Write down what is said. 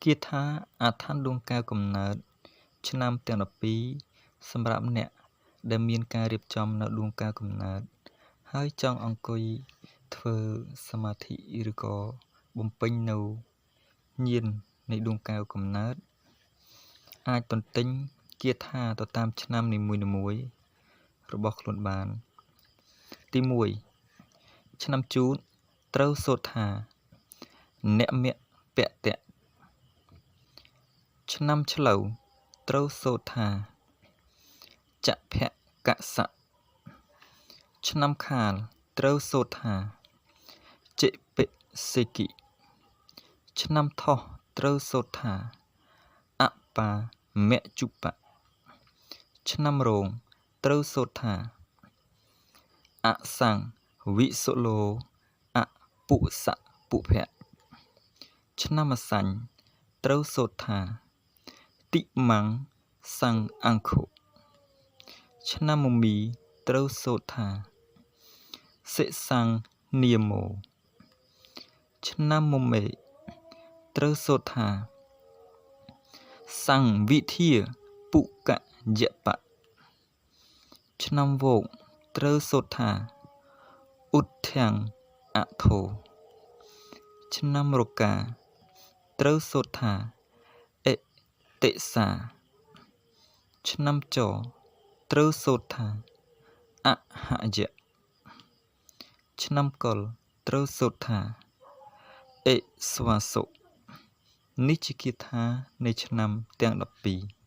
គាថាអាឋានដួងកែវកំណើតឆ្នាំទាំង12សម្រាប់អ្នកដែលមានការរៀបចំនៅដួងកែវកំណើតហើយចង់អង្គុយធ្វើសមាធិឬក៏បំពេញនៅញាណនៃដួងកែវកំណើតអាចទន្ទិញគាថាទៅតាមឆ្នាំនីមួយៗរបស់ខ្លួនបានទី1ឆ្នាំជូតត្រូវសូត្រថាអ្នកមៈពតៈឆ្នាំឆ្លូវត្រូវសូត្រថាចភកសៈឆ្នាំខាលត្រូវសូត្រថាចិពិសិគិឆ្នាំថោះត្រូវសូត្រថាអបាមជុបៈឆ្នាំរោងត្រូវសូត្រថាអសង្ឃវិសុឡូអពុសៈពុភៈឆ្នាំអសាញ់ត្រូវសូត្រថាតិមង្សង្ឃអង្គុឆ្នាំមមីត្រូវសូត្រថាសិសង្ឃនាមោឆ្នាំមមេត្រូវសូត្រថាសង្ឃវិធាពុកយបៈឆ្នាំវោកត្រូវសូត្រថាឧទ្ធាំងអធោឆ្នាំរកាត្រូវសូត្រថាអតិសាឆ្នាំចត្រូវសូត្រថាអហយៈឆ្នាំកុលត្រូវសូត្រថាអិស្វាសុនេះជាគាថានៃឆ្នាំទាំង12